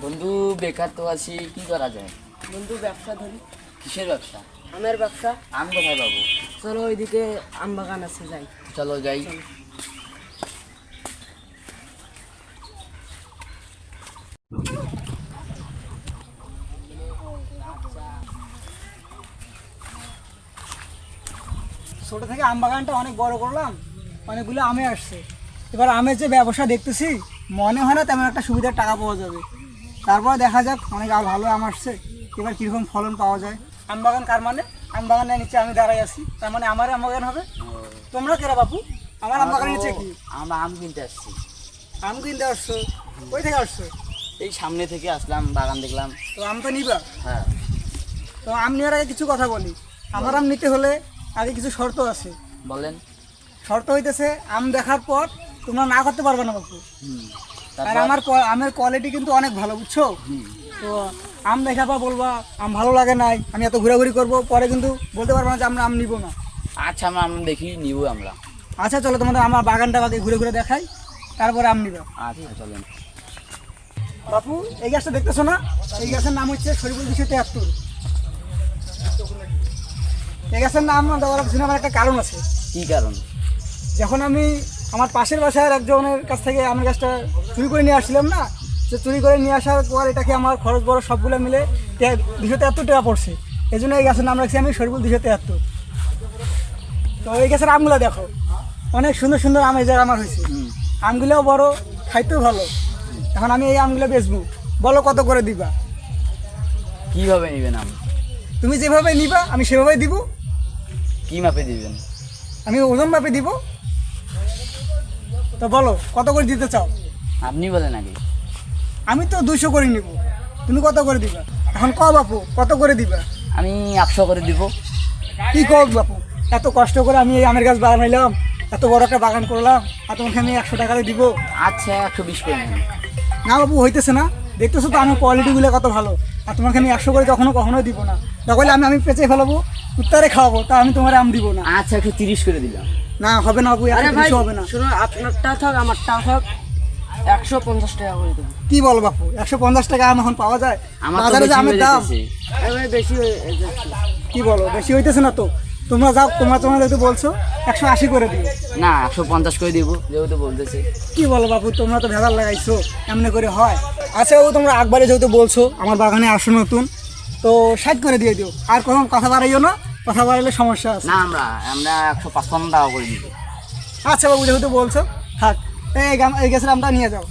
বন্ধু বেকার তো আছি, কি করা যায়? বন্ধু ব্যবসা ধরি। কিসের ব্যবসা? আমের ব্যবসা। আম কোথায় পাবো? চলো ওইদিকে আম বাগান আছে, যাই। চলো যাই। ছোট থেকে আম বাগানটা অনেক বড় করলাম, অনেকগুলো আমে আসছে। এবার আমের যে ব্যবসা দেখতেছি, মনে হয় না তেমন একটা সুবিধার টাকা পাওয়া যাবে। তারপর দেখা যাক, অনেক ভালো আম আসছে, এবার কীরকম ফলন পাওয়া যায়। আম বাগান কার মানে? আম বাগানের নিচে আমি দাঁড়াই আছি, তার মানে আমার আম বাগান হবে। তোমরা কেরা বাপু? আমার আম বাগানের নিচে কি? আমরা আম কিনতে আসছি। আম কিনতে আসছো? কই থেকে আসছো? এই সামনে থেকে আসলাম, বাগান দেখলাম। তো আম তো নিবা? হ্যাঁ। তো আম নেওয়ার আগে কিছু কথা বলি। আমার আম নিতে হলে আগে কিছু শর্ত আছে। বলেন। শর্ত হইতেছে, আম দেখার পর তোমরা না করতে পারবে না বাপু। আর তারপর? আমার আমের কোয়ালিটি কিন্তু অনেক ভালো, বুঝছো? তো আম দেখার পর বলবা আম ভালো লাগে নাই, আমি এত ঘোরাঘুরি করবো, পরে কিন্তু বলতে পারবো না যে আমরা আম নিব না। আচ্ছা, আমরা আম দেখি নিব আমরা। আচ্ছা চলো, তোমাদের আমার বাগানটা আগে ঘুরে ঘুরে দেখাই, তারপরে আম নিবা। আচ্ছা চলেন। বাপু, এই গাছটা দেখতেছো না? এই গাছের নাম হচ্ছে শরীফুল 273। এই গাছের নাম দেওয়ার পিছনে আমার একটা কারণ আছে। কি কারণ? যখন আমি আমার পাশের বাসার একজনের কাছ থেকে আমের গাছটা চুরি করে নিয়ে আসছিলাম না, সে চুরি করে নিয়ে আসার পর এটাকে আমার খরচ বড় সবগুলো মিলে 273 টাকা পড়ছে। এই জন্য এই গাছের নাম রাখছি আমি শরীফুল 273। তো এই গাছের আমগুলো দেখো, অনেক সুন্দর সুন্দর আম এই জায়গায় আমার হয়েছে। আমগুলোও বড়, খাইতেও ভালো। এখন আমি এই আমগুলো বেচবো, বলো কত করে দিবা? কিভাবে নিবেন আম? তুমি যেভাবে নিবা আমি সেভাবেই দিব। কি মাপে দিবেন? আমি ওজন মাপে দিব। তো বলো কত করে দিতে চাও? আপনি বলেন আগে। আমি তো 200 করে নিব, তুমি কত করে দিবা? এখন কও বাপু, কত করে দিবা? আমি 100 করে দিব। কি কও বাপু, এত কষ্ট করে আমি এই আমের গাছ বানাইলাম, এত বড় একটা বাগান করলাম, আর তোমাকে আমি 100 টাকা করে দিব? আচ্ছা 120 করে নেবেন। না বাপু, হইতেছে না। দেখতেছো তো আমার কোয়ালিটিগুলো কত ভালো, আর তোমাকে আমি 100 করে কখনোই দিব না। তাহলে আমি পেঁচে ফেলাবো, উত্তরে খাওয়াবো, তা আমি তোমার আম দিব না। আচ্ছা 130 করে দিলাম। না হবে না বাপু, এত আরে ভাই কিছু হবে না। শোনো, আপনারটা থাক আমারটাও থাক, 150 টাকা করে দেবো। কি বলো বাপু, 150 টাকা আম এখন পাওয়া যায়? আমার তো বাজারে যে বেশি আমের হয়ে দাম, যেতেছে। আরে ভাই বেশি হয়ে যাচ্ছে। কি বলো, বেশি হইতেছে না তো? তোমরা যাও, তোমরা যেহেতু বলছো 180 করে দিও। না 150 করে দিব, যেহেতু বলতেছে। কি বলো বাপু, তোমরা তো ভেজাল লাগাইছো, এমনি করে হয়? আচ্ছা বাবু, তোমরা একবারে যেহেতু বলছো আমার বাগানে আসো নতুন, তো 60 করে দিয়ে দিও। আর কখন কথা বাড়াইও না, কথা বাড়াইলে সমস্যা আছে। না আমরা 155 টাকা করে দিব। আচ্ছা বাবু, যেহেতু বলছো থাক, এই গাছের আমটা নিয়ে যাও।